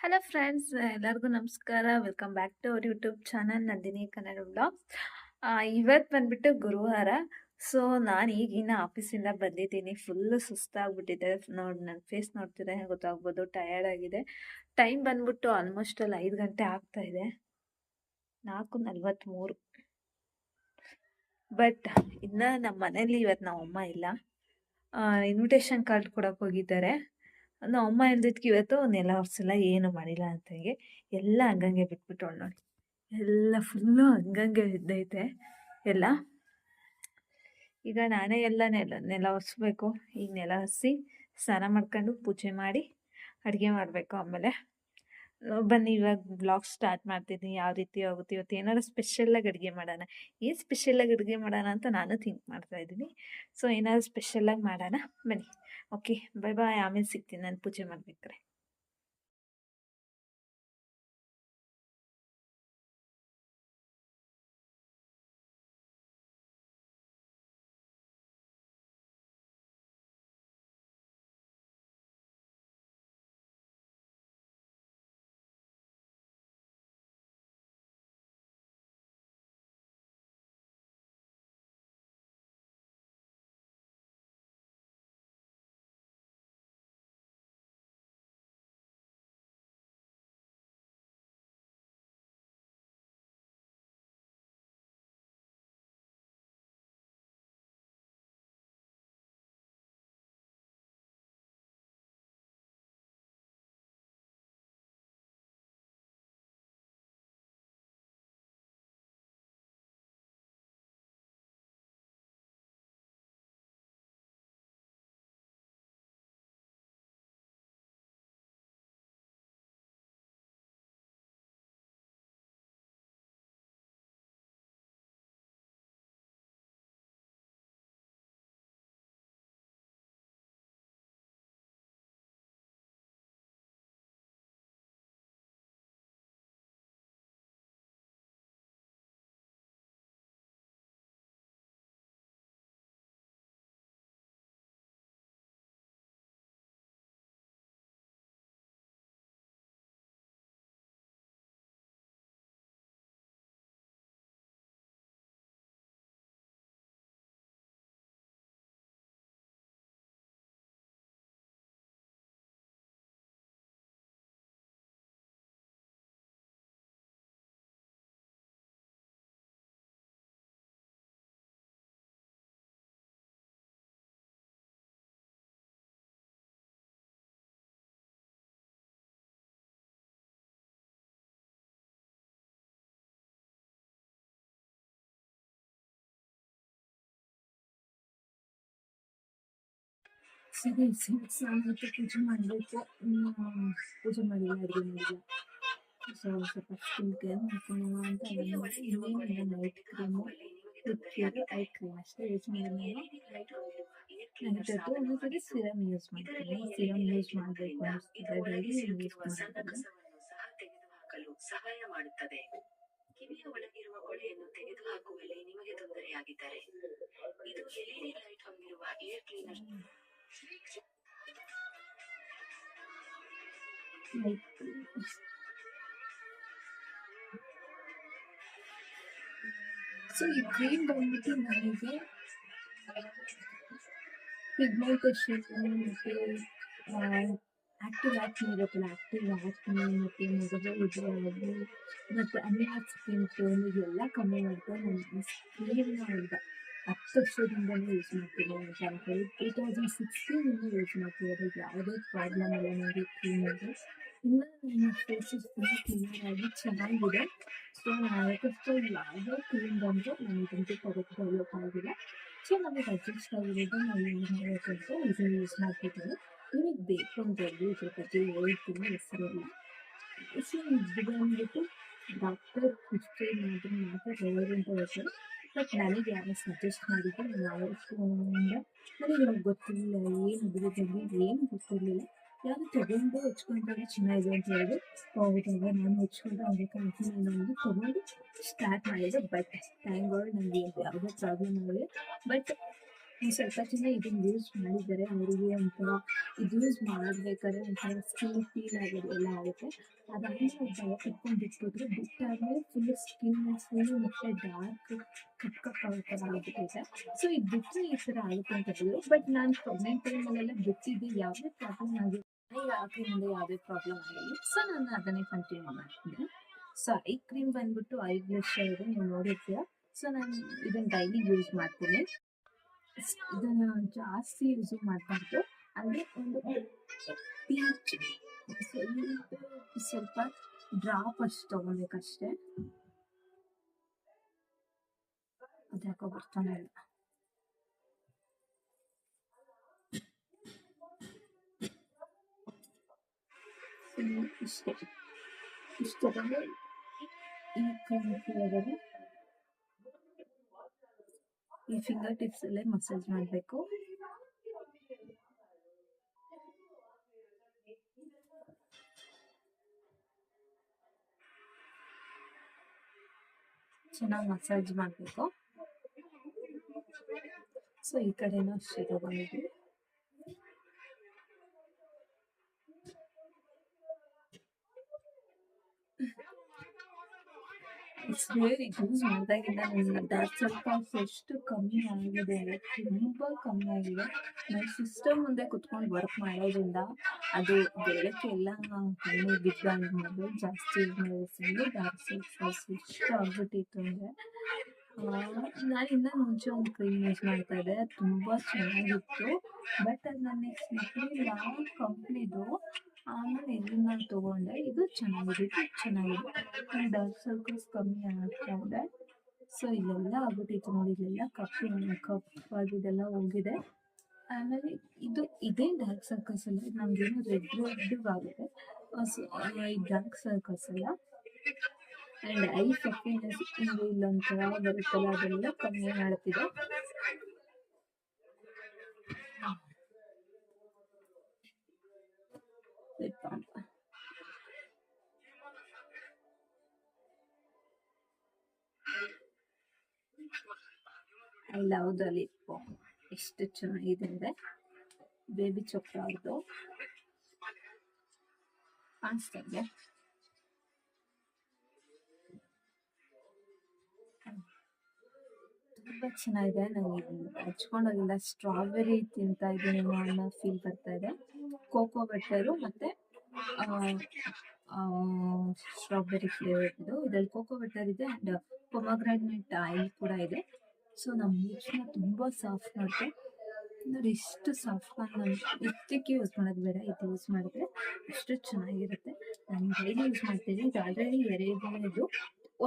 Hello friends, ಎಲ್ಲರಿಗೂ ನಮಸ್ಕಾರ. Welcome back to our YouTube channel Nandini Kannada blogs. ಇವತ್ತು ಬಂದ್ಬಿಟ್ಟು ಗುರುವಾರ. ಸೊ ನಾನು ಈಗಿನ ಆಫೀಸಿಂದ ಬಂದಿದ್ದೀನಿ. ಫುಲ್ ಸುಸ್ತಾಗ್ಬಿಟ್ಟಿದೆ. ನನ್ನ ಫೇಸ್ ನೋಡ್ತಿದ್ರೆ ಗೊತ್ತಾಗ್ಬೋದು, ಟಯರ್ಡ್ ಆಗಿದೆ. ಟೈಮ್ ಬಂದ್ಬಿಟ್ಟು ಆಲ್ಮೋಸ್ಟ್ ಅಲ್ಲಿ 5 ಗಂಟೆ ಆಗ್ತಾ ಇದೆ, 4:43. ಬಟ್ ಇನ್ನು ನಮ್ಮ ಮನೇಲಿ ಇವತ್ತು ನಮ್ಮ ಅಮ್ಮ ಇಲ್ಲ. ಇನ್ವಿಟೇಷನ್ ಕಾರ್ಡ್ ಕೊಡಕ್ಕೆ ಹೋಗಿದ್ದಾರೆ. ನಮ್ಮ ಅಮ್ಮ ಇಲ್ದಿದ್ದಕ್ಕೆ ಇವತ್ತು ನೆಲ ಒರೆಸಿಲ್ಲ, ಏನು ಮಾಡಿಲ್ಲ ಅಂತಂಗೆ ಎಲ್ಲ ಹಂಗಂಗೆ ಬಿಟ್ಬಿಟ್ಟವಳು ನೋಡಿ. ಎಲ್ಲ ಫುಲ್ಲು ಹಂಗಂಗೆ ಇದ್ದೈತೆ ಎಲ್ಲ. ಈಗ ನಾನೇ ಎಲ್ಲ ನೆಲ ಒರೆಸ್ಬೇಕು. ಈಗ ನೆಲ ಒರೆಸಿ ಸ್ನಾನ ಮಾಡ್ಕೊಂಡು ಪೂಜೆ ಮಾಡಿ ಅಡುಗೆ ಮಾಡಬೇಕು. ಆಮೇಲೆ ಬನ್ನಿ ಇವಾಗ ಬ್ಲಾಗ್ ಸ್ಟಾರ್ಟ್ ಮಾಡ್ತಿದ್ದೀನಿ. ಯಾವ ರೀತಿ ಆಗುತ್ತೆ, ಇವತ್ತು ಏನಾದ್ರು ಸ್ಪೆಷಲಾಗಿ ಅಡುಗೆ ಮಾಡೋಣ. ಏನು ಸ್ಪೆಷಲಾಗಿ ಅಡುಗೆ ಮಾಡೋಣ ಅಂತ ನಾನು ಥಿಂಕ್ ಮಾಡ್ತಾಯಿದ್ದೀನಿ. ಸೊ ಏನಾದ್ರು ಸ್ಪೆಷಲಾಗಿ ಮಾಡೋಣ ಬನ್ನಿ. Okay, bye bye. ಆಮೇಲೆ ಸಿಗ್ತೀನಿ ನಾನು ಪೂಜೆ ಮಾಡ್ಬೇಕಾರೆ. ಸರಿ, ಸ್ನಾನ ಪೂಜೆ ಮಾಡಬೇಕು. ಪೂಜೆ ಮಾಡಿಲ್ಲ, ಅಡುಗೆ ಮಾಡಿಲ್ಲ. ಸೊ ಸ್ವಲ್ಪ ಸ್ಕಿನ್ ಕೇರ್ ಮಾಡ್ಕೊಳ್ಳೋಣ ಅಂತ ಇನ್ನೇನಿಲ್ಲ. Night cream, cure I cream ಅಷ್ಟೇ ಯೂಸ್ ಮಾಡಿದ್ದೀನಿ. ನೈಟದ್ದು ಒಂದೊಂದ್ಸರಿ ಸಿರಮ್ ಯೂಸ್ ಮಾಡ್ತೀನಿ. ಸಿರಮ್ ಯೂಸ್ ಮಾಡಬೇಕು ಅನ್ನಿಸ್ತಿದೆ, ಡೈಲಿ ಯೂಸ್ ಮಾಡ್ತಿದ್ದೆ. ಸಹಾಯ ಮಾಡುತ್ತದೆ. ಕಿವಿಯ ಒಳಗಿರುವ ಕೊಳೆಯನ್ನು ತೆಗೆದುಹಾಕುವಲ್ಲಿ ನಿಮಗೆ ತೊಂದರೆಯಾಗಿದ್ದರೆ ಇದು ಎಲ್ಇಡಿ ಲೈಟ್ ಹೊಂದಿರುವ ಏರ್ ಕ್ಲೀನರ್. ಸೊ ಈ ಕ್ರೀಮ್ ಬಂದ್ಬಿಟ್ಟು ನನಗೆ ಪಿಗ್ಮೆಂಟೇಷನ್ ಮತ್ತು ಆಕ್ಟಿವ್ ಆಕ್ನೆ ಇರುತ್ತಲ್ಲ, ಆಕ್ಟಿವ್ ಆಕ್ನೆ ಮತ್ತು ಮೊದಲು ಇದು ಮತ್ತು ಅನ್ಹ್ಯಾಪ್ ಸ್ಕಿನ್ ಟೋನ್ ಇದೆಲ್ಲ ಕಮ್ಮಿ ಮಾಡ್ಕೊಂಡು ನನ್ನ ಸ್ಕಿನ್ನ ಒಂದು 10 ವರ್ಷದಿಂದಲೇ ಯೂಸ್ ಮಾಡ್ತೀನಿ ಅಂತ ಅನ್ಕೊಳ್ಳಿ. 2016 ಯೂಸ್ ಮಾಡ್ತಿರೋದು. ಯಾವುದೇ ಪ್ರಾಬ್ಲಮ್ ಇಲ್ಲ ನನಗೆ ಕ್ರೀಮಿಗೆ. ಇನ್ನೂ ನನ್ನ ಫೇಸಸ್ ತುಂಬ ಕ್ಲಿಯರ್ ಆಗಿ ಚೆನ್ನಾಗಿದೆ. ಸೊ ನಾನು ಅದಕ್ಕಷ್ಟು ಯಾವುದೇ ಕ್ರೀಮ್ ಬಂದು ನನಗಂತೂ ಕರೆಕ್ಟ್ ಡೆವಲಪ್ ಆಗಿಲ್ಲ. ಸೊ ನಮಗೆ ಅಡ್ಜಸ್ಟ್ ಆಗಿರೋದು ನಾವು ಯೂಸ್ ಮಾಡಬೇಕಂತ ಇದನ್ನು ಯೂಸ್ ಮಾಡ್ತಿದ್ದೀನಿ. ನಿಮಗೆ ಬೇಕು ಅಂತ ಹೇಳಿ ಇದ್ರ ಬಗ್ಗೆ ಹೇಳ್ತೀನಿ, ಹೆಸರೆಲ್ಲ. ಸೊ ಇದು ಬಂದ್ಬಿಟ್ಟು ಡಾಕ್ಟರ್ ಪ್ರಿಸ್ಕ್ರೈಬ್ ಮಾತ್ರ ಹೇಳೋದು ಅಂತ ಹೇಳ್ತಾರೆ. ಬಟ್ ನನಗೆ ಯಾರು ಸಜೆಸ್ಟ್ ಮಾಡಿದ್ದು, ನಾನು ಯಾವತ್ತಿಂದ ನನಗೆ ಗೊತ್ತಿರಲಿಲ್ಲ ಏನು ಅದ್ರ ಬಗ್ಗೆ ಏನು ಗೊತ್ತಿರಲಿಲ್ಲ. ಯಾರು ತಗೊಂಡು ಹಚ್ಕೊಂಡ್ರೆ ಚೆನ್ನಾಗಿದೆ ಅಂತ ಹೇಳಿದ್ರು. ಹೌದಾಗ ನಾನು ಹಚ್ಕೊಂಡು ಹಂಗೆ ಕಂಟಿನ್ಯೂ ನನಗೆ ತೊಗೊಂಡು ಸ್ಟಾರ್ಟ್ ಮಾಡಿದೆ. ಬಟ್ ಥ್ಯಾಂಕ್ ಗಾಡ್ ನನಗೆ ಯಾವುದೇ ಪ್ರಾಬ್ಲಮ್ ಆಗಲಿ. ಬಟ್ ಒಂದ್ ಸ್ವಲ್ಪ ಜನ ಇದನ್ನ ಯೂಸ್ ಮಾಡಿದ್ದಾರೆ. ಅವರಿಗೆ ಒಂಥರ ಇದು ಯೂಸ್ ಮಾಡ್ಬೇಕಾದ್ರೆ ಒಂಥರ ಸ್ಕಿನ್ ಪೀಲ್ ಆಗೋದು ಎಲ್ಲ ಆಗುತ್ತೆ. ಅದಾದ್ಮೇಲೆ ಅವ್ರು ಭಯ ಪಟ್ಕೊಂಡು ಬಿಟ್ಬಿಟ್ರು. ಬಿಟ್ಟಾದ್ಮೇಲೆ ಫುಲ್ ಸ್ಕಿನ್ ಮತ್ತೆ ಡಾರ್ಕ್ ಕಪ್ ಥರ ಆಗ್ಬಿಟ್ಟೈತೆ. ಸೊ ಇದು ಬಿಟ್ಟರೆ ಈ ಥರ ಆಗುತ್ತೆ ಅಂತ ಹೇಳಿದ್ರು. ಬಟ್ ನಾನು ಪ್ರೆಗ್ನೆಂಟ್ ಟೈಮಲ್ಲೆಲ್ಲ ಬಿಟ್ಟಿದ್ದೆ, ಯಾವುದೇ ಪ್ರಾಬ್ಲಮ್ ಆಗಿಲ್ಲ. ಆ ಕ್ರೀಮಿಂದ ಯಾವುದೇ ಪ್ರಾಬ್ಲಮ್ ಆಗಿಲ್ಲ. ಸೊ ನಾನು ಅದನ್ನೇ ಕಂಟಿನ್ಯೂ ಮಾಡ್ತೀನಿ. ಸೊ ಐ ಕ್ರೀಮ್ ಬಂದ್ಬಿಟ್ಟು ಐ ಬ್ಲಷರ್ ನೀವು ನೋಡಿರ್ತೀರ. ಸೊ ನಾನು ಇದನ್ನ ಡೈಲಿ ಯೂಸ್ ಮಾಡ್ತೀನಿ. ಇದನ್ನ ಜಾಸ್ತಿ ಯೂಸ್ ಮಾಡಬಾರ್ದು. ಅಂದರೆ ಒಂದು ಪೀಚ್ ಸ್ವಲ್ಪ ಡ್ರಾಪ್ ಅಷ್ಟು ತಗೊಬೇಕಷ್ಟೇ. ಅದ್ಯಾಕೋ ಬರ್ತಾನೆ ಇಲ್ಲ. ಇಷ್ಟೇ ತಗೊಂಡು ಈ ಕೈ ಈ ಫಿಂಗರ್ ಟಿಪ್ಸ್ ಅಲ್ಲೇ ಮಸಾಜ್ ಮಾಡಬೇಕು. ಚೆನ್ನಾಗಿ ಮಸಾಜ್ ಮಾಡಬೇಕು. ಸೊ ಈ ಕಡೆನೂ ಅಷ್ಟೇ ತಗೊಂಡಿದ್ವಿ. ಯೂಸ್ ಮಾಡಿದಾಗಿಂದ ನನ್ನ ಡಾರ್ಕ್ ಸರ್ಕಲ್ಸ್ ಎಷ್ಟು ಕಮ್ಮಿ ಆಗಿದೆ ಅಂದರೆ ತುಂಬ ಕಮ್ಮಿ ಆಗಿದೆ. ನನ್ನ ಸಿಸ್ಟಮ್ ಮುಂದೆ ಕುತ್ಕೊಂಡು ವರ್ಕ್ ಮಾಡೋದ್ರಿಂದ ಅದು ಬೆಳಕೆಲ್ಲ ಕಣ್ಣು ಬಿದ್ದು ಜಾಸ್ತಿ ಫುಲ್ಲು ಡಾರ್ಕ್ ಸರ್ಕಲ್ಸ್ ಎಷ್ಟು ಆಗ್ಬಿಟ್ಟಿತ್ತು ಅಂದರೆ. ನಾನು ಇನ್ನೂ ಮುಂಚೆ ಒಂದು ಕ್ರೀಮ್ ಯೂಸ್ ಮಾಡ್ತಾ ಇದ್ದೆ, ಅದು ತುಂಬ ಚೆನ್ನಾಗಿತ್ತು. ಬಟ್ ಅದು ನಾನು ನೆಕ್ಸ್ಟ್ ನಕಲಿಲ್ಲ ಕಂಪ್ನಿದು. ಆಮೇಲೆ ಇದನ್ನ ತೊಗೊಂಡೆ. ಇದು ಚೆನ್ನಾಗಿದೆ, ನನ್ನ ಡಾರ್ಕ್ ಸರ್ಕಲ್ಸ್ ಕಮ್ಮಿ ಆಗ್ತಾ ಇದೆ. ಸೊ ಇಲ್ಲೆಲ್ಲ ಆಗ್ಬಿಟ್ಟಿತ್ತು ನೋಡಿ, ಇಲ್ಲೆಲ್ಲ ಕಪ್ಪಾಗಿದೆಲ್ಲ ಹೋಗಿದೆ. ಆಮೇಲೆ ಇದೇ ಡಾರ್ಕ್ ಸರ್ಕಲ್ಸ್ ಅಲ್ಲ, ನಮಗೇನು ರೆಡ್ ಆಗುತ್ತೆ. ಸೊ ಈ ಡಾರ್ಕ್ ಸರ್ಕಲ್ಸ್ ಎಲ್ಲ ಆ್ಯಂಡ್ ಐ ಸಫಿನೆಸ್ ಇಲ್ಲೊಂಥರ ಬರುತ್ತಲ್ಲ, ಅದೆಲ್ಲ ಕಮ್ಮಿ ಮಾಡ್ತಿದೆ. I love the lip. ಎಷ್ಟು ಚೆನ್ನಾಗಿದೆ ಅಂದರೆ ಬೇಬಿ ಚೊಕ್ಕ ಅವ್ರದ್ದು ಕಾಣಿಸ್ತಾ ಇದೆ. ತುಂಬ ಚೆನ್ನಾಗಿದೆ. ನನಗೆ ಹಚ್ಕೊಂಡೋಗಿಲ್ಲ ಸ್ಟ್ರಾಬೆರಿ ತಿಂತಾ ಇದ್ದೀನಿ ಅನ್ನೋ ಫೀಲ್ ಬರ್ತಾ ಇದೆ. ಕೋಕೋ ಬಟರು ಮತ್ತು ಸ್ಟ್ರಾಬೆರಿ ಫ್ಲೇವರ್ದು. ಇದರಲ್ಲಿ ಕೋಕೋ ಬಟರ್ ಇದೆ ಆ್ಯಂಡ್ ಪೊಮಗ್ರಾನೇಟ್ ಆಯಿಲ್ ಕೂಡ ಇದೆ. ಸೊ ನಮ್ಮ ಲಿಪ್ಸ್ನ ತುಂಬ ಸಾಫ್ಟ್ ಮಾಡುತ್ತೆ. ನೋಡಿ ಎಷ್ಟು ಸಾಫ್ಟ್ ನಾನು ಇದಕ್ಕೆ ಯೂಸ್ ಮಾಡೋದು ಬೇಡ, ಇದು ಯೂಸ್ ಮಾಡಿದ್ರೆ ಅಷ್ಟು ಚೆನ್ನಾಗಿರುತ್ತೆ. ನಾನು ಡೈಲಿ ಯೂಸ್ ಮಾಡ್ತೀನಿ. ಇದು ಆಲ್ರೆಡಿ ಎರಡನೇದು,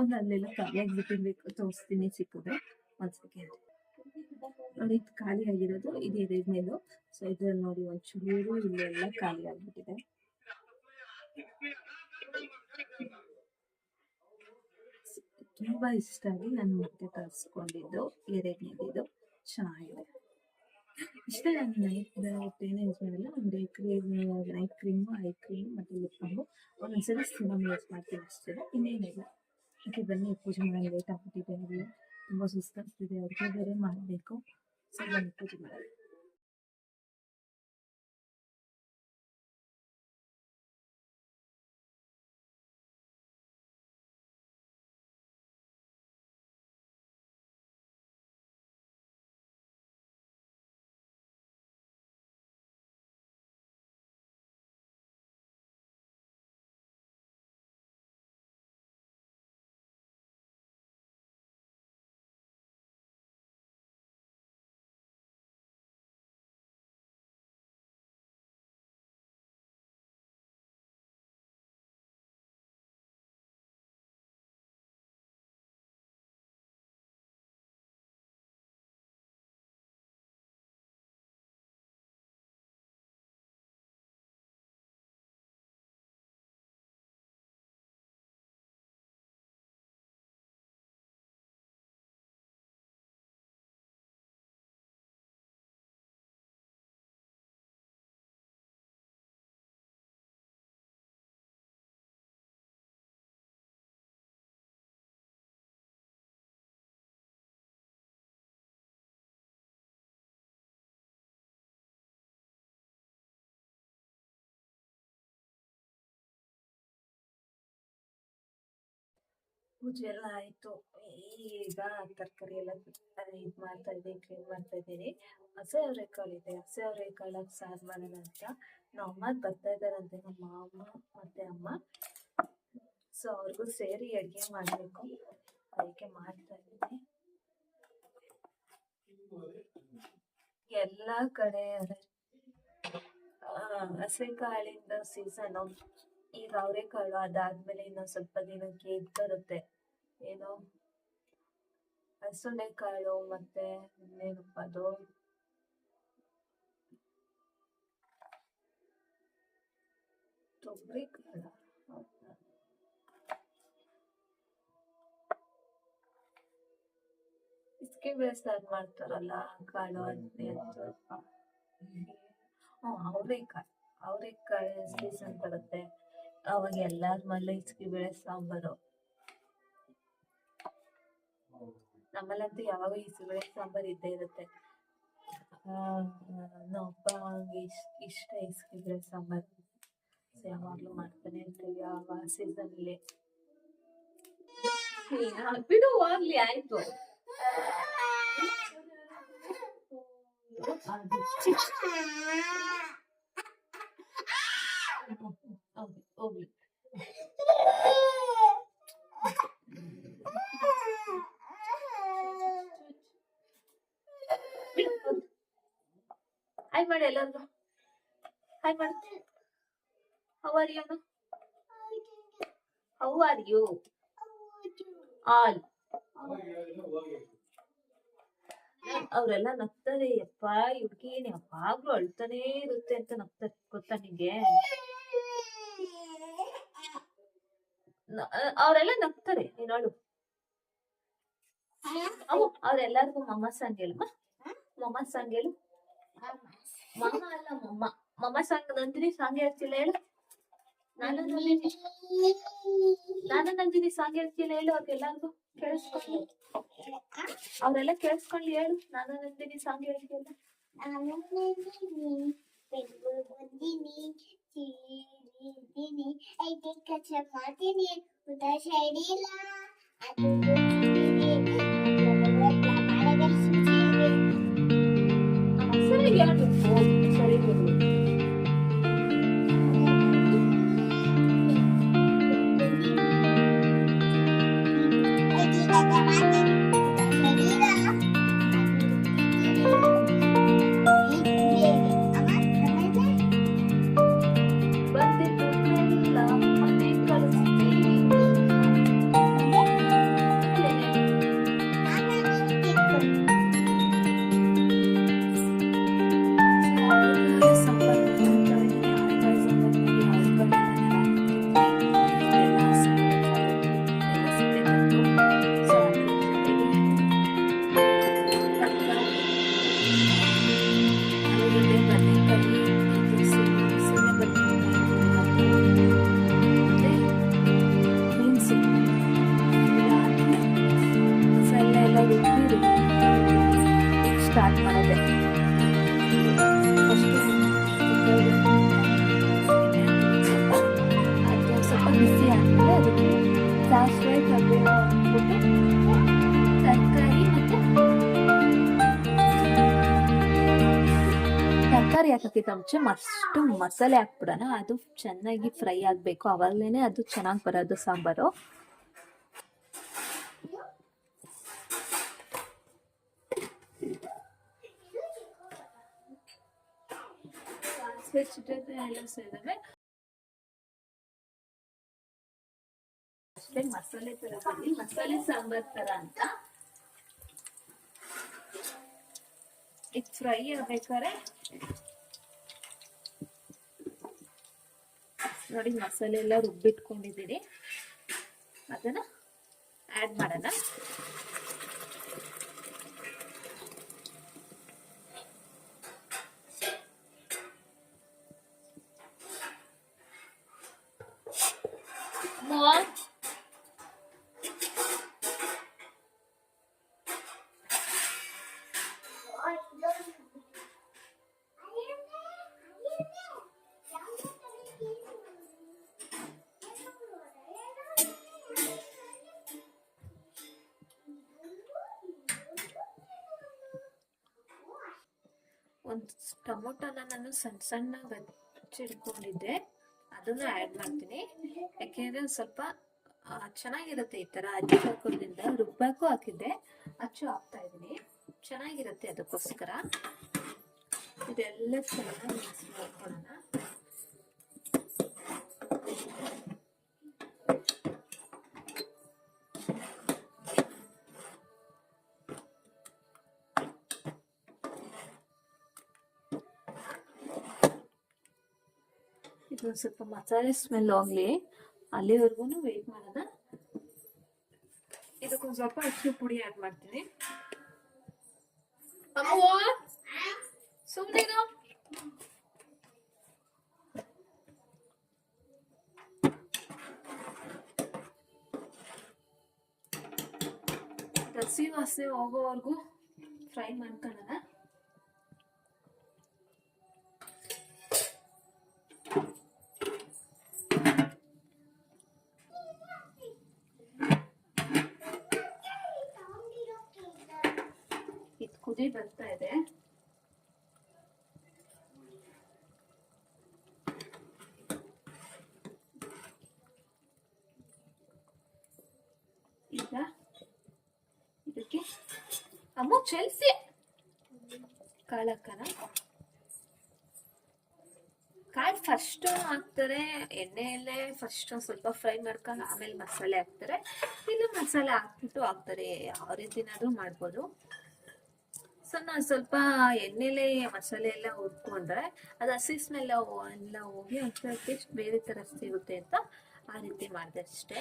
ಒಂದು ಅಲ್ಲೆಲ್ಲ ಖಾಲಿಯಾಗಿಬಿಟ್ಟಿರ್ಬೇಕು, ತೋರಿಸ್ತೀನಿ ಸಿಕ್ಕಿದ್ರೆ. ಒಂದು ಸೆಕೆಂಡ್ ನೋಡಿ, ಇದು ಖಾಲಿ ಆಗಿರೋದು ಇದು ಎರಡನೇದು. ಸೊ ಇದ್ರಲ್ಲಿ ನೋಡಿ ಒಂಚೂರು ಇಲ್ಲೆಲ್ಲ ಖಾಲಿ ಆಗಿಬಿಟ್ಟಿದೆ. ತುಂಬ ಇಷ್ಟ ಆಗಿ ನಾನು ಮತ್ತೆ ತರಿಸ್ಕೊಂಡಿದ್ದು ಎರಡನೇದು. ಚೆನ್ನಾಗಿದೆ. ಇಷ್ಟೇ. ನಾನು ನೈಟ್ ಏನು ಯೂಸ್ ಮಾಡಲ್ಲ. ಒಂದು day cream, night cream, I cream ಮತ್ತು ಲಿಪ್ ಬಾಮು, ಒಂದೊಂದ್ಸಲ ಸಿರಮ್ ಯೂಸ್ ಮಾಡ್ತೀನಿ ಅಷ್ಟೇ, ಇನ್ನೇನಿಲ್ಲ. ಓಕೆ ಬನ್ನಿ, ಪೂಜೆ ಮಾಡೋಣ. ಲೇಟ್ ಆಗ್ಬಿಟ್ಟಿದೆ, ಅಲ್ಲಿ ತುಂಬ ಸುಸ್ತಾಗ್ತಿದೆ, ಅಡುಗೆ ಬೇರೆ ಮಾಡಬೇಕು. ಸೊ ಬನ್ನಿ ಪೂಜೆ ಮಾಡೋಣ. ಪೂಜೆ ಎಲ್ಲ ಆಯ್ತು. ಈಗ ತರಕಾರಿ ಎಲ್ಲ ಇದು ಮಾಡ್ತಾ ಇದ್ದೀನಿ, ಕ್ಲೀನ್ ಮಾಡ್ತಾ ಇದ್ದೀನಿ. ಹಸಿ ಅವರೆಕಾಳು ಇದೆ, ಹಸಿ ಅವರೆಕಾಳಾಗ ಸಾರು ಮಾಡೋಣ ಅಂತ. ನಮ್ಮ ಅಮ್ಮ ಬರ್ತಾ ಇದ್ದಾರಂತೆ, ನಮ್ಮ ಮಾಮ ಮತ್ತೆ ಅಮ್ಮ. ಸೊ ಅವ್ರಿಗೂ ಸೇರಿ ಅಡುಗೆ ಮಾಡಬೇಕು, ಅದಕ್ಕೆ ಮಾಡ್ತಾ ಇದ್ದೀನಿ. ಎಲ್ಲ ಕಡೆ ಹಸಿ ಕಾಳಿಂದ ಸೀಸನು. ಈಗ ಅವರೆಕಾಳು ಅದಾದ್ಮೇಲೆ ಇನ್ನೊಂದು ಸ್ವಲ್ಪ ದಿನಕ್ಕೆ ಇದು ಬರುತ್ತೆ, ಏನೋ ಹಸುಳೆಕಾಳು, ಮತ್ತೆ ಇನ್ನೇನಪ್ಪ ಅದು ತೊಗರಿ ಕಾಳು, ಇಸ್ಕೆ ಬೇಳೆ ಸಾರು ಮಾಡ್ತಾರಲ್ಲ ಕಾಳು ಅಂತ. ಅವರೆಕಾಳು ಸೀಸನ್ ಬರುತ್ತೆ, ಅವಾಗ ಎಲ್ಲಾರ ಮನೇಲಿ ಇಸ್ಕೆ ಬೇಳೆ ಸಾಂಬಾರು. ನಮ್ಮಲ್ಲಂತೂ ಯಾವಾಗ ಇಸ್ಬೇಳೆ ಸಾಂಬಾರು ಇದ್ದೇ ಇರುತ್ತೆ. ನಮ್ಮಪ್ಪ ಇಷ್ಟ ಇಸ್ಬೇಳೆ ಸಾಂಬಾರು, ಯಾವಾಗ್ಲೂ ಮಾಡ್ತಾನೆ ಇರ್ತೀವಿ ಯಾವ ಸೀಸನ್ಲಿ. ಬಿಡು ಹೋಗ್ಲಿ, ಆಯ್ತು. ಹೋಗ್ಲಿ ಹಾಯ್ ಮಾಡಿ ಎಲ್ಲರಿಗೂ, ಹಾಯ್ ಮಾಡಿ. How are you? How are you all? ಅವ್ರೆಲ್ಲ ನಗ್ತಾರೆ, ಯಪ್ಪ ಹುಡ್ಗಿನ್ ಯಾವಾಗ್ಲೂ ಅಳ್ತಾನೇ ಇರುತ್ತೆ ಅಂತ ನಗ್ತಾರೆ, ಗೊತ್ತಾ ನಿಂಗೆ? ಅವ್ರೆಲ್ಲ ನಗ್ತಾರೆ, ನೀನೋಳು. ಅವ್ರೆಲ್ಲರಿಗೂ ಮಮ್ಮ ಸಾಂಗ್ ಹೇಳಮ್ಮ, ಮಮ್ಮ ಸಾಂಗ್ ಹೇಳು. ಮಮ್ಮ ಅಲ್ಲ ಮಮ್ಮ, ಮಮ್ಮ ಸಾಂಗ್ ನಂದಿನಿ ಸಾಂಗ್ ಹೇಳ್ತಿಲ್ಲ ಹೇಳು. ನಾನು ನಂದಿನಿ ಸಾಂಗ್ ಹೇಳ್ತಿಲ್ಲ ಹೇಳು, ಅವ್ರಿಗೆಲ್ಲರಿಗೂ ಕೇಳಿಸ್ಕೊಂಡು, ಅವರೆಲ್ಲ ಕೇಳಿಸ್ಕೊಂಡು ಹೇಳು. ನಾನು ನಂದಿನಿ ಸಾಂಗ್ ಹೇಳ್ತಿಲ್ಲ. ಸರಿ ಹೇಳು, ಸರಿ ಹೇಳು. ಸ್ಟಾರ್ಟ್ ಮಾಡಿದೆ. ಅದು ಸ್ವಲ್ಪ ಬಿಸಿ ಆದ್ಮೇಲೆ ಅದಕ್ಕೆ ಸಾಸಿವೆ ಕರಿಬೇವು ಹಾಕ್ಬಿಟ್ಟು ತರಕಾರಿ ಹಾಕೋಕ್ಕಿಂತ ಮುಂಚೆ ಅಷ್ಟು ಮಸಾಲೆ ಹಾಕ್ಬಿಡೋಣ. ಅದು ಚೆನ್ನಾಗಿ ಫ್ರೈ ಆಗಬೇಕು, ಅವಾಗಲೇ ಅದು ಚೆನ್ನಾಗಿ ಬರೋದು ಸಾಂಬಾರು. ಎಲ್ಲ ಸೇರಿದ್ರೆ ಅಷ್ಟೇ ಮಸಾಲೆ ತರ ಬನ್ನಿ, ಮಸಾಲೆ ಸಾಂಬಾರ್ ತರ ಅಂತ. ಈಗ ಫ್ರೈ ಆಗ್ಬೇಕಾದ್ರೆ ನೋಡಿ ಮಸಾಲೆ ಎಲ್ಲ ರುಬ್ಬಿಟ್ಕೊಂಡಿದ್ದೀನಿ, ಅದನ್ನ ಆಡ್ ಮಾಡೋಣ. ಒಂದು ಟೊಮೊಟೊನ ನಾನು ಸಣ್ಣ ಸಣ್ಣಗೆ ಹಚ್ಚಿಡ್ಕೊಂಡಿದ್ದೆ, ಅದನ್ನು ಆ್ಯಡ್ ಮಾಡ್ತೀನಿ. ಯಾಕೆಂದರೆ ಸ್ವಲ್ಪ ಚೆನ್ನಾಗಿರುತ್ತೆ ಈ ಥರ ಅಜ್ಜಿ ಹಾಕೋದ್ರಿಂದ. ರುಬ್ಬಕ್ಕೂ ಹಾಕಿದ್ದೆ, ಅಚ್ಚು ಹಾಕ್ತಾ ಇದ್ದೀನಿ, ಚೆನ್ನಾಗಿರುತ್ತೆ ಅದಕ್ಕೋಸ್ಕರ. ಇದೆಲ್ಲ ಚೆನ್ನಾಗಿ ಮಿಕ್ಸ್ ಮಾಡ್ಕೊಳ್ಳೋಣ. ಇದೊಂದು ಸ್ವಲ್ಪ ಮಸಾಲೆ ಸ್ಮೆಲ್ ಹೋಗ್ಲಿ, ಅಲ್ಲಿವರೆಗೂ ವೆಯ್ಟ್ ಮಾಡೋಣ. ಇದಕ್ಕೊಂದು ಸ್ವಲ್ಪ ಅಕ್ಕಿ ಪುಡಿ ಆ್ಯಡ್ ಮಾಡ್ತೀನಿ. ಸುಮ್ಮನೆ ಹಸಿ ವಾಸನೆ ಹೋಗೋವರೆಗೂ ಫ್ರೈ ಮಾಡ್ಕೊಳ್ಳೋಣ. ಇದು ಕುದಿ ಬರ್ತಾ ಇದೆ. ಈಗ ಇದಕ್ಕೆ ಅಮ್ಮ ಚೆಲ್ಸಿ ಕಾಳಕ್ಕನ ಕಾಳು ಫಸ್ಟ್ ಹಾಕ್ತಾರೆ, ಎಣ್ಣೆಯಲ್ಲೇ ಫಸ್ಟ್ ಸ್ವಲ್ಪ ಫ್ರೈ ಮಾಡ್ಕೊಂಡು ಆಮೇಲೆ ಮಸಾಲೆ ಹಾಕ್ತಾರೆ. ಇಲ್ಲ ಮಸಾಲೆ ಹಾಕ್ಬಿಟ್ಟು ಹಾಕ್ತಾರೆ, ಯಾವ ರೀತಿನಾದ್ರೂ ಮಾಡ್ಬೋದು. ಸೊ ನಾನು ಸ್ವಲ್ಪ ಎಣ್ಣೆಲೆ ಮಸಾಲೆ ಎಲ್ಲ ಹುರ್ಕೊಂಡ್ರೆ ಅದು ಹಸಿ ಸ್ಮೆಲ್ ಎಲ್ಲ ಹೋಗಿ ಒಂಥರ ಟೇಸ್ಟ್ ಬೇರೆ ಥರ ಸಿಗುತ್ತೆ ಅಂತ ಆ ರೀತಿ ಮಾಡಿದೆ ಅಷ್ಟೇ.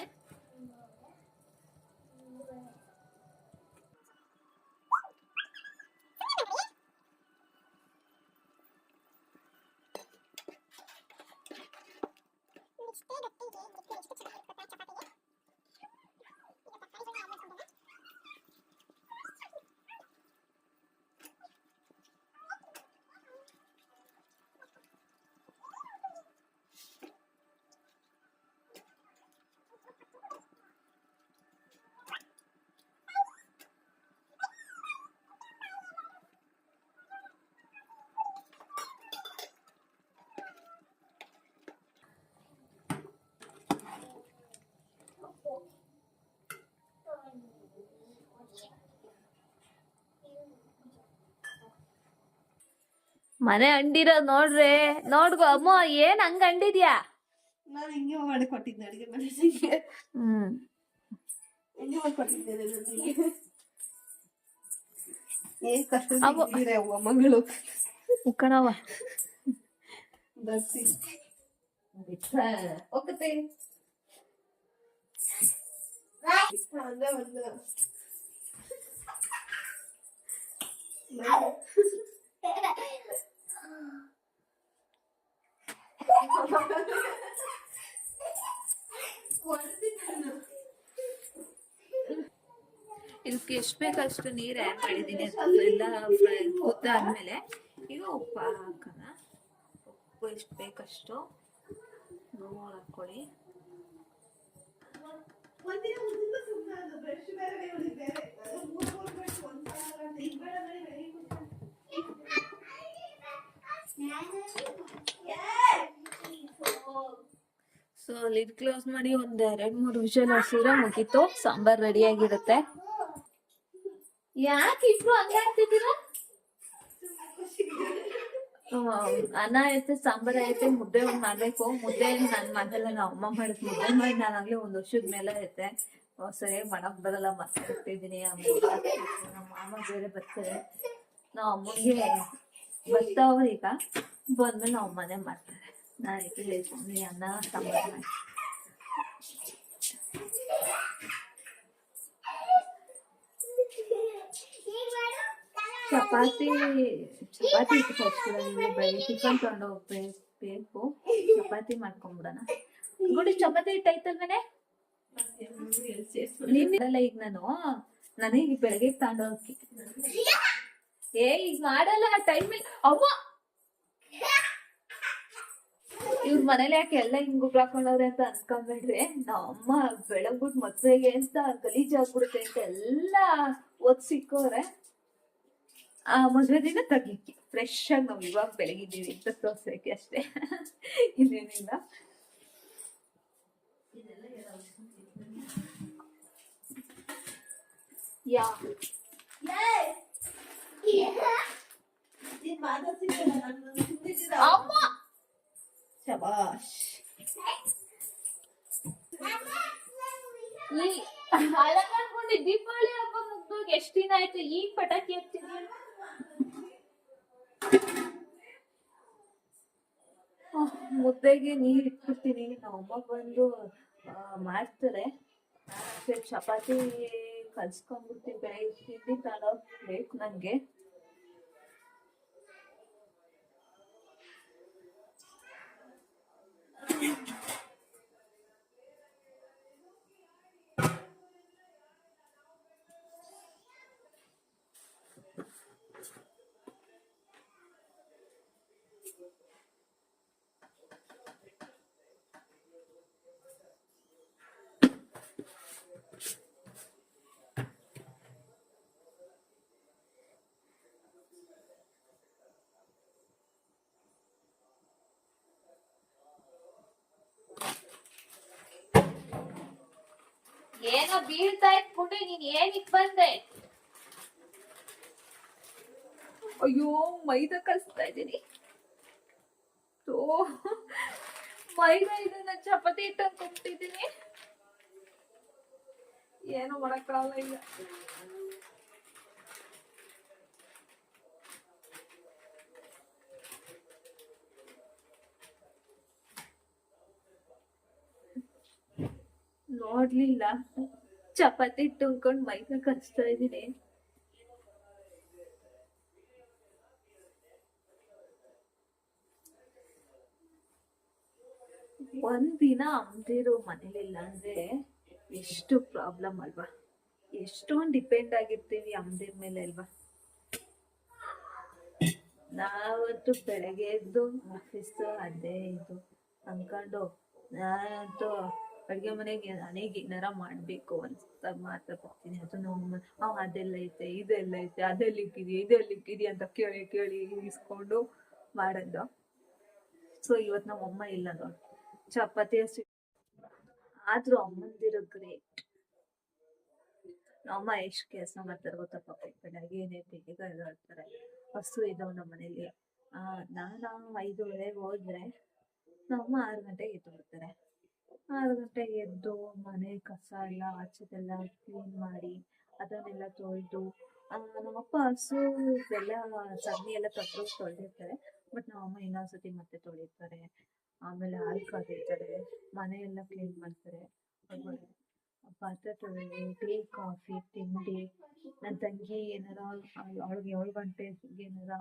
ಮನೆ ಅಂಡಿರೋ ನೋಡ್ರಿ, ನೋಡ್ಗೋ ಅಮ್ಮ, ಏನ್ ಹಂಗ ಅಂಡಿದ್ಯಾ? ನಾನು ಹಿಂಗೆ ಮಾಡಿ ಕೊಟ್ಟಿದ್ದೆ ಅಡಿಗೆ ಮನೆಗೆ. ಹಿಂಗೆ ಮಾಡಿ ಕೊಟ್ಟಿದ್ದೆ ನನಗೆ. ಏನ್ ಕಷ್ಟ ಅವ್ವ ಮಗಳು ಉಕ್ಕಣವ ಬರ್ತಿ ಹೋಗತ್ತೆ ಅಂದ ಒಂದು ಇದಕ್ಕೆ ಎಷ್ಟು ಬೇಕಷ್ಟು ನೀರು ಆ್ಯಡ್ ಮಾಡಿದ್ದೀನಿ. ಎಲ್ಲ ಕುದ್ದಾದ್ಮೇಲೆ ಈಗ ಉಪ್ಪು ಹಾಕೋಣ. ಉಪ್ಪು ಎಷ್ಟು ಬೇಕಷ್ಟು ನೋಡಿ ಹಾಕ್ಕೊಳ್ಳಿ. ಸೊ ಲಿಡ್ ಕ್ಲೋಸ್ ಮಾಡಿ ಒಂದು 2-3 ವಿಷಲ್ ಹಸಿದ್ರೆ ಮುಗೀತು, ಸಾಂಬಾರ್ ರೆಡಿ ಆಗಿರುತ್ತೆ. ಯಾಕೆ ಇಬ್ರು ಹಂಗೆ ಆಗ್ತಿದ್ದೀರಾ? ಅನ್ನ ಐತೆ, ಸಾಂಬಾರ್ ಐತೆ, ಮುದ್ದೆ ಒಂದು ಮಾಡ್ಬೇಕು. ಮುದ್ದೆ ನಾನು ಮಾಡಲ್ಲ, ನಾವು ಅಮ್ಮ ಮಾಡಿದ್ ಮುದ್ದೆ ಮಾಡಿ ನಾನಾಗ್ಲೇ 1 ವರ್ಷದ ಮೇಲೆ ಐತೆ. ಸರಿಯಾಗಿ ಮಾಡಕ್ ಬರಲ್ಲ, ಮತ್ತೆ ಕೊಟ್ಟಿದ್ದೀನಿ. ಆಮೇಲೆ ನಮ್ಮ ಮಾಮ ಬೇರೆ ಬರ್ತಾರೆ, ನಾವು ಅಮ್ಮಗೆ ಬರ್ತಾವ್ರ. ಈಗ ಬಂದ್ಮೇಲೆ ನಾವು ಅಮ್ಮನೇ ಮಾಡ್ತಾರೆ. ನಾನು ಇದು ಹೇಳ್ತೀನಿ, ಅನ್ನ ಸಾಂಬಾರ್ ಮಾಡಿ. ಚಪಾತಿ ಇಟ್ಟು ಕಳ್ಸ್ಬಿಡೋಣ. ಬೆಳಿಗ್ಗೆ ಟಿಫನ್ ತಗೊಂಡು ಹೋಗ್ಬೇಕು. ಚಪಾತಿ ಮಾಡ್ಕೊಂಡ್ಬಿಡೋಣ. ಗುಡಿ ಚಪಾತಿ ಹಿಟ್ಟು ಐತಲ್ವೇನೆ? ನೀನಲ್ಲ ಈಗ ನನಗೆ ಬೆಳಗ್ಗೆ ತಗೊಂಡು ಹೋಗಿ ಈಗ ಮಾಡಲ್ಲ ಟೈಮಿಲ್ಲ. ಅವ್ವ ಇವ್ರ ಮನೇಲಿ ಯಾಕೆ ಎಲ್ಲ ಹಿಂಗ್ ಹಾಕೊಂಡವ್ರೆ ಅಂತ ಅನ್ಕೊಂಡ್ಬಿಡ್ರಿ. ನಮ್ಮ ಬೆಳಗ್ಬಿಟ್ಟು ಮದ್ವೆಗೆ ಅಂತ ಗಲೀಜ್ ಆಗ್ಬಿಡುತ್ತೆ ಅಂತ ಎಲ್ಲ ಒದ್ ಸಿಕ್ಕವ್ರೆ. ಮದುವೆ ದಿನ ತರ್ಲಿಕ್ಕೆ ಫ್ರೆಶ್ ಆಗಿ ನಾವು ಇವಾಗ ಬೆಳಗಿದ್ದೀವಿ ಅಂತ ತೋರ್ಸಕ್ಕೆ ಅಷ್ಟೇ. ಇನ್ನೇನಿಲ್ಲ. ಯಾ ಅಮ್ಮ ಶಬಾಷ್. ಈ ಅಲಂಕರ್ಕೊಂಡು ದೀಪಾವಳಿ ಹಬ್ಬ ಮುಗ್ದೋಗಿ ಎಷ್ಟ್ ದಿನ ಆಯ್ತು, ಈಗ ಪಟಾಕಿ ಹಚ್ಚಿದ್ವಿ. ಮುದ್ದೆಗೆ ನೀರ್ ಇಟ್ಬಿಡ್ತೀನಿ. ನಮ್ಮಮ್ಮ ಬಂದು ಮಾಡ್ತಾರೆ. ಚಪಾತಿ ಕಲ್ಸ್ಕೊಂಡ್ಬಿಡ್ತೀನಿ. ಬೆಳಗ್ಗೆ ತಿಂಡಿ ತಗೊಳಕ್ ಬೇಕು ನಂಗೆ. ಏನೋ ಬೀಳ್ತಾ ಇಟ್ಬಿಟ್ಟು ನೀನ್ ಏನಿಕ್ ಬಂದೆ? ಅಯ್ಯೋ ಮೈದಾ ಕಲಿಸ್ತಾ ಇದ್ದೀನಿ. ಮೈದಾ ಇದನ್ನ ಚಪಾತಿ ಹಿಟ್ಟು ಅನ್ಕೊಂಡ್ಬಿಟ್ಟಿದ್ದೀನಿ. ಏನು ಮಾಡಕ್ಕಾಗಲ್ಲ ಈಗ. ನೋಡ್ಲಿಲ್ಲ, ಚಪಾತಿ ಹಿಟ್ಟು ಅನ್ಕೊಂಡ್ ಮೈದಾ ಕಲಿಸ್ತಾ ಇದೀನಿ. ಒಂದಿನ ಅಮ್ದಿರು ಮನೇಲಿಲ್ಲ ಅಂದ್ರೆ ಎಷ್ಟು ಪ್ರಾಬ್ಲಮ್ ಅಲ್ವಾ. ಎಷ್ಟೊಂದು ಡಿಪೆಂಡ್ ಆಗಿರ್ತೀವಿ ಅಮ್ದಿರ್ ಮೇಲೆ ಅಲ್ವಾ. ನಾವಂತೂ ಬೆಳಗ್ಗೆ ಎದ್ದು ಆಫೀಸ್ ಅದೇ ಇದು ಅನ್ಕೊಂಡು ನಾನಂತೂ ಅಡ್ಗೆ ಮನೆಗೆ ನನಗೆ ಏನಾರ ಮಾಡ್ಬೇಕು ಅಂತ ಮಾತ್ರ ಬರ್ತೀನಿ. ಅದು ನಮ್ಮ ಅದೆಲ್ಲ ಐತೆ, ಇದೆಲ್ಲ ಐತೆ, ಇದೆಲ್ಲಿಕ್ಕಿದೆಯಾ ಅಂತ ಕೇಳಿ ಕೇಳಿ ಇಸ್ಕೊಂಡು ಮಾಡೋದು. ಸೊ ಇವತ್ತು ನಮ್ಮ ಅಮ್ಮ ಇಲ್ಲ ನೋಡಿ, ಚಪಾತಿ ಹಸಿ. ಆದ್ರೂ ಅಮ್ಮಂದಿರೋ ಗ್ರೇಟ್. ನಮ್ಮಮ್ಮ ಎಷ್ಟು ಕೆಲಸ ಮಾಡ್ತಾರೆ ಗೊತ್ತಾ ಪಾಪ. ಬೆಳಗ್ಗೆನೆ ಬೇಗ ಹೇಳ್ತಾರೆ. ಹಸು ಇದಾವ್ ನಮ್ಮ ಮನೇಲಿ. ನಾನು 5:30 ಹೋದ್ರೆ ನಮ್ಮಮ್ಮ 6 ಗಂಟೆಗೆ ಎದ್ದು ಬರ್ತಾರೆ. 6 ಗಂಟೆಗೆ ಎದ್ದು ಮನೆ ಕಸ ಎಲ್ಲ ಆಚೆದೆಲ್ಲ ಕ್ಲೀನ್ ಮಾಡಿ ಅದನ್ನೆಲ್ಲ ತೊಳೆದು, ನಮ್ಮಪ್ಪ ಹಸು ಎಲ್ಲ ಸಗಣಿ ಎಲ್ಲ ತೊಳೆದಿರ್ತಾರೆ. ಬಟ್ ನಮ್ಮಮ್ಮ ಇನ್ನೊಂದ್ಸತಿ ಮತ್ತೆ ತೊಳಿತಾರೆ. ಆಮೇಲೆ ಹಾಲು ಕಾದಿರ್ತಾರೆ, ಮನೆ ಎಲ್ಲ ಕ್ಲೀನ್ ಮಾಡ್ತಾರೆ. ಪಾತ್ರೆ ತೊಳೆದು, ಟೀ ಕಾಫಿ ತಿಂಡಿ. ನನ್ನ ತಂಗಿ ಏನಾರ ಅವಳಿಗೆ 7 ಗಂಟೆಗೆ ಏನಾರ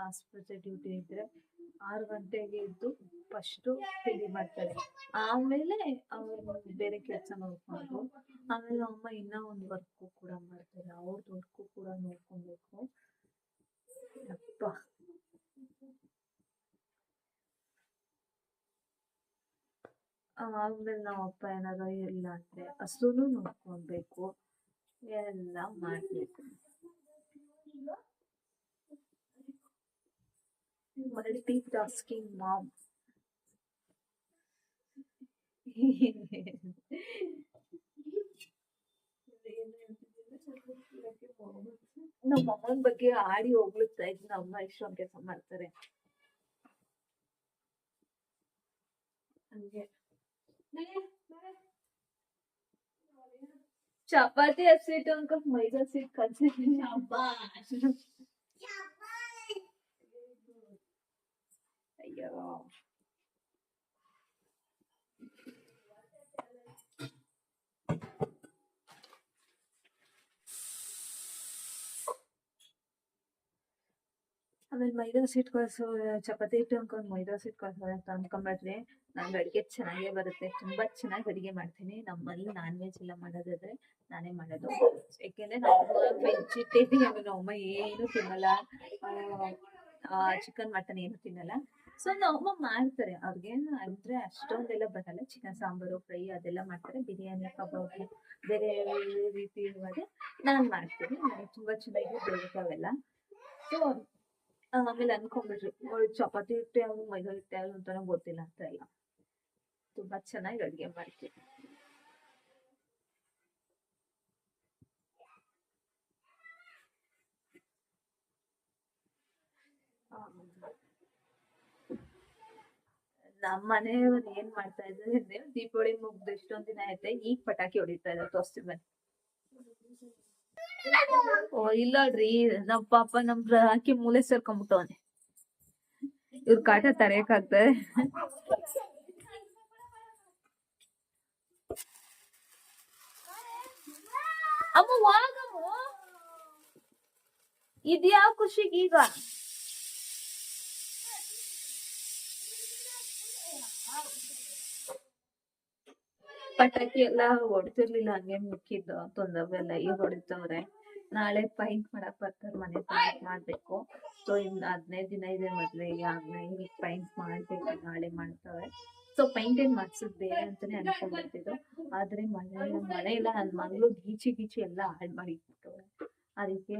ಆಸ್ಪತ್ರೆ ಡ್ಯೂಟಿ ಇದ್ರೆ 6 ಗಂಟೆಗೆ ಎದ್ದು ಫಸ್ಟು ತಿಂಡಿ ಮಾಡ್ತಾರೆ. ಆಮೇಲೆ ಅವ್ರು ಬೇರೆ ಕೆಲಸ ನೋಡ್ಕೊಂಡು, ಆಮೇಲೆ ಅಮ್ಮ ಇನ್ನೂ ಒಂದು ವರ್ಕು ಕೂಡ ಮಾಡ್ತಾರೆ. ಅವ್ರದ್ದು ವರ್ಕು ಕೂಡ ನೋಡ್ಕೊಬೇಕು. ಅಪ್ಪ ಆಮೇಲೆ ನಮ್ಮ ಅಪ್ಪ ಏನಾದ್ರು ಇಲ್ಲ ಅಂದ್ರೆ ಹಸುನು ನೋಡ್ಕೊಬೇಕು, ಎಲ್ಲ ಮಾಡ್ಬೇಕು. Multitasking mom. ನಮ್ಮ ಅಮ್ಮನ ಬಗ್ಗೆ ಆಡಿ ಹೋಗ್ಲಿಕ್ತಾ ಇದ್ ನಮ್ಮ ಇಷ್ಟೊಂದು ಕೆಲಸ ಮಾಡ್ತಾರೆ. ಹಂಗೆ ಚಪಾತಿ ಹಸಿಟ್ಟು ಅನ್ಕೊಂಡ್ ಮೈದಾ ಹಸಿಟ್ಟು ಕಲ್ಸಿದ್ದೀನಿ. ಅಯ್ಯೋ ಆಮೇಲೆ ಮೈದಾ ಹಸಿಟ್ಟು ಕಳ್ಸೋ, ಚಪಾತಿ ಹಿಟ್ಟು ಅನ್ಕೊಂಡ್ ಮೈದಾ ಹಸಿಟ್ಟು ಕಳ್ಸೋ ಅಂತ ಅನ್ಕೊಂಡ್ಬಿಟ್ರೆ ನಂಗೆ ಅಡುಗೆ ಚೆನ್ನಾಗೇ ಬರುತ್ತೆ. ತುಂಬಾ ಚೆನ್ನಾಗಿ ಅಡುಗೆ ಮಾಡ್ತೀನಿ. ನಮ್ಮಲ್ಲಿ ನಾನ್ ವೆಜ್ ಎಲ್ಲ ಮಾಡೋದಾದ್ರೆ ನಾನೇ ಮಾಡೋದು. ಯಾಕೆಂದ್ರೆ ನಾವು ವೆಜಿಟೇರಿಯನ್. ನಮ್ಮಮ್ಮ ಏನು ತಿನ್ನಲ್ಲ, ಚಿಕನ್ ಮಟನ್ ಏನು ತಿನ್ನಲ್ಲ. ಸೊ ನಮ್ಮಮ್ಮ ಮಾಡ್ತಾರೆ. ಅವ್ರಿಗೇನು ಅಂದ್ರೆ ಅಷ್ಟೊಂದೆಲ್ಲ ಬರಲ್ಲ. ಚಿಕನ್ ಸಾಂಬಾರು, ಫ್ರೈ ಅದೆಲ್ಲ ಮಾಡ್ತಾರೆ. ಬಿರಿಯಾನಿ, ಕಬಾಬ್ ಬೇರೆ ರೀತಿ ಇರುವಾಗ ನಾನು ಮಾಡ್ತೀನಿ. ನನಗೆ ತುಂಬಾ ಚೆನ್ನಾಗಿ ಬರುತ್ತೆ ಅವೆಲ್ಲ. ಸೊ ಆಮೇಲೆ ಅನ್ಕೊಂಡ್ಬಿಟ್ರಿ ಅವ್ಳು ಚಪಾತಿ ಹಿಟ್ಟೆ ಯಾವ್ದು ಮೈದಾ ಹಿಟ್ಟೆ ಯಾವ್ದು ಅಂತಾನೆ ಗೊತ್ತಿಲ್ಲ ಅಂತ ಎಲ್ಲ. ತುಂಬಾ ಚೆನ್ನಾಗಿ ಅಡ್ಗೆ ಮಾಡ್ತೀನಿ. ನಮ್ಮ ಮನೆಯವ್ರು ಏನ್ ಮಾಡ್ತಾ ಇದ್ದಾರೆ ಅಂದ್ರೆ ದೀಪಾವಳಿ ಮುಗ್ದು ಎಷ್ಟೊಂದ್ ದಿನ ಐತೆ, ಈಗ ಪಟಾಕಿ ಹೊಡಿತಾ ಇದ್ದಾರೆ ತೋರ್ಸ್ತಿ ಬನ್ನಿ. ಓ ಇಲ್ಲಡ್ರಿ, ನಮ್ ಪಾಪ ನಮ್ ಹಾಕಿ ಮೂಲೆ ಸೇರ್ಕೊಂಡ್ಬಿಟ್ಟವನೆ. ಇವ್ರ ಕಾಟ ತಡೆಯಕ್ ಆಗ್ತದೆ. ಅಮ್ಮ ವಾಗಮ್ಮ, ಇದ್ಯಾವ ಖುಷಿಗೆ ಈಗ ಪಟಾಕಿ ಎಲ್ಲ ಹೊಡ್ತಿರ್ಲಿಲ್ಲ, ಹಂಗೆ ಮಿಕ್ಕಿದ್ದು ತೊಂದವೆಲ್ಲ ಈಗ ಹೊಡಿತವ್ರೆ. ನಾಳೆ ಪೈಂಟ್ ಮಾಡಕ್ ಬರ್ತಾರೆ, ಮನೆ ಪೈಂಟ್ ಮಾಡ್ಬೇಕು. ಸೊ ಇನ್ 15 ದಿನ ಇದೆ ಮದ್ವೆಗೆ, ಈಗ ಪೈಂಟ್ ಮಾಡ್ಬೇಕು, ನಾಳೆ ಮಾಡ್ತವೆ. ಸೊ ಪೈಂಟ್ ಏನ್ ಮಾಡ್ಸೋದ್ ಬೇರೆ ಅಂತಾನೆ ಅನ್ಕೊಂಡ್ಬಿಟ್ಟಿದ್ದು, ಆದ್ರೆ ಮಳೆ ಇಲ್ಲ, ನನ್ ಮಗಳು ಗೀಚಿ ಎಲ್ಲ ಹಾಳ್ ಮಾಡಿಬಿಟ್ಟವ್ರೆ. ಅದಕ್ಕೆ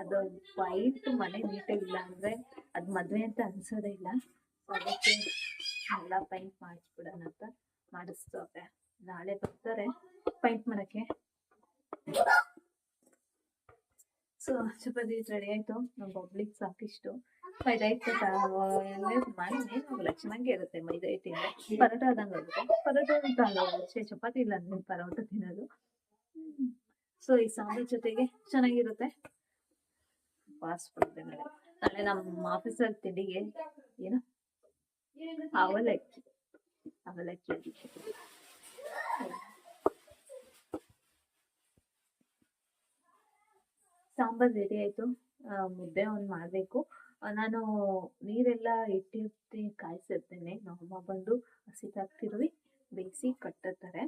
ಅದು ವೈಟ್ ಮನೆ ನೀಟಾಗಿಲ್ಲ ಅಂದ್ರೆ ಅದ್ ಮದ್ವೆ ಅಂತ ಅನ್ಸೋದೇ ಇಲ್ಲ. ಅದಕ್ಕೆ ಎಲ್ಲ ಪೈಂಟ್ ಮಾಡಿಸ್ಬಿಡೋಣ ಅಂತ ಮಾಡಿಸ್ತವ್ರೆ. ನಾಳೆ ಬರ್ತಾರೆ ಪೈಂಟ್ ಮಾಡಕ್ಕೆ. ಸೊ ಚಪಾತಿ ರೆಡಿ ಆಯ್ತು. ನಮ್ಗೆ ಒಬ್ಳಿಗೆ ಸಾಕಿಷ್ಟು. ಮೈದಾ ಹಿಟ್ಟು ಮಾಡಿ ಚೆನ್ನಾಗಿ ಇರುತ್ತೆ ಮೈದಾ ಹಿಟ್ಟಿಂದ. ಪರೋಟ ಆದಂಗೆ ಆಗುತ್ತೆ. ಪರೋಟ ಅಂತ ಚಪಾತಿ ಇಲ್ಲ ಅಂದ್ರೆ ಪರೋಟ ತಿನ್ನೋದು. ಸೊ ಈ ಸಾಂಬಾರ್ ಜೊತೆಗೆ ಚೆನ್ನಾಗಿರುತ್ತೆ. ಫಾಸ್ಟ್ ಫುಡ್ ನಾಳೆ ನಮ್ಮ ಆಫೀಸಲ್ಲಿ ತಿಂಡಿಗೆ ಏನು ಅವಲಕ್ಕಿ ಸಾಂಬಾರ್ ರೆಡಿ ಆಯ್ತು. ಮುದ್ದೆ ಒಂದ್ ಮಾಡ್ಬೇಕು. ನಾನು ನೀರೆಲ್ಲ ಇಟ್ಟಿರ್ತಿ ಕಾಯಿಸಿರ್ತೇನೆ. ನಮ್ಮಮ್ಮ ಬಂದು ಹಸಿ ತಿರುವಿ ಬೇಯಿಸಿ ಕಟ್ಟುತ್ತಾರೆ.